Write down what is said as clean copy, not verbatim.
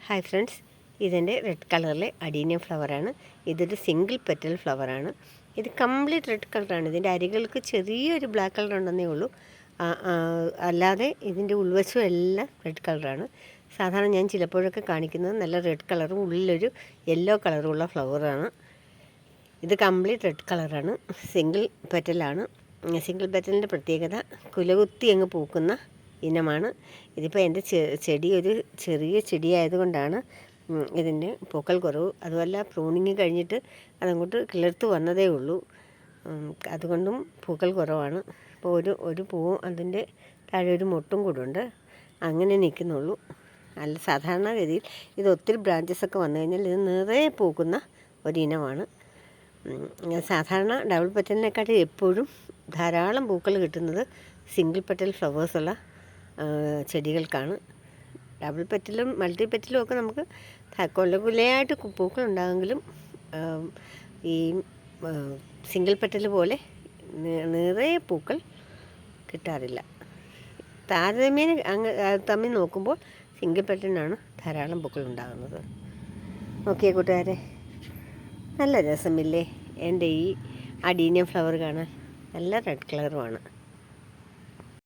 Hi friends, ഇതെൻ്റെ red കളറിലെ adenium ഫ്ലവറാണ്. ഇതൊരു സിംഗിൾ പെറ്റൽ ഫ്ലവറാണ്. ഇത് കംപ്ലീറ്റ് റെഡ് കളറാണ്. ഇതിൻ്റെ അരികൾക്ക് ചെറിയൊരു ബ്ലാക്ക് കളർ ഉണ്ടെന്നേ ഉള്ളൂ. അല്ലാതെ ഇതിൻ്റെ ഉൾവശം എല്ലാം റെഡ് കളറാണ്. സാധാരണ ഞാൻ ചിലപ്പോഴൊക്കെ കാണിക്കുന്നത് നല്ല റെഡ് കളറും ഉള്ളിലൊരു യെല്ലോ കളറുമുള്ള ഫ്ലവറാണ്. ഇത് കംപ്ലീറ്റ് റെഡ് കളറാണ്. സിംഗിൾ പെറ്റലാണ്. സിംഗിൾ പെറ്റലിൻ്റെ പ്രത്യേകത കുലകുത്തി അങ്ങ് പൂക്കുന്ന ഇനമാണ്. ഇതിപ്പോൾ എൻ്റെ ചെടി ഒരു ചെറിയ ചെടിയായതുകൊണ്ടാണ് ഇതിൻ്റെ പൂക്കൾ കുറവ്. അതുമല്ല, പ്രൂണിങ് കഴിഞ്ഞിട്ട് അതങ്ങോട്ട് കിളിർത്ത് വന്നതേ ഉള്ളൂ. അതുകൊണ്ടും പൂക്കൾ കുറവാണ്. അപ്പോൾ ഒരു പൂവും അതിൻ്റെ താഴെ ഒരു മൊട്ടും കൂടുണ്ട്. അങ്ങനെ നിൽക്കുന്നുള്ളൂ. അല്ല, സാധാരണഗതിയിൽ ഇത് ഒത്തിരി ബ്രാഞ്ചസൊക്കെ വന്നു കഴിഞ്ഞാൽ ഇത് നിറയെ പൂക്കുന്ന ഒരിനമാണ്. സാധാരണ ഡബിൾ പെറ്റലിനെക്കാട്ടി എപ്പോഴും ധാരാളം പൂക്കൾ കിട്ടുന്നത് സിംഗിൾ പെറ്റൽ ഫ്ലവേഴ്സുള്ള ചെടികൾക്കാണ്. ഡബിൾ പെറ്റലും മൾട്ടി പെറ്റലും ഒക്കെ നമുക്ക് കൊലകുലയായിട്ട് പൂക്കൾ ഉണ്ടാകുമെങ്കിലും ഈ സിംഗിൾ പെറ്റൽ പോലെ നിറയെ പൂക്കൾ കിട്ടാറില്ല. താരതമ്യേന തമ്മിൽ നോക്കുമ്പോൾ സിംഗിൾ പെറ്റലിനാണ് ധാരാളം പൂക്കൾ ഉണ്ടാകുന്നത്. നോക്കിയേ കൂട്ടുകാരെ, നല്ല രസമില്ലേ എൻ്റെ ഈ അഡീനിയം ഫ്ലവർ കാണാൻ? നല്ല റെഡ് കളറുമാണ്.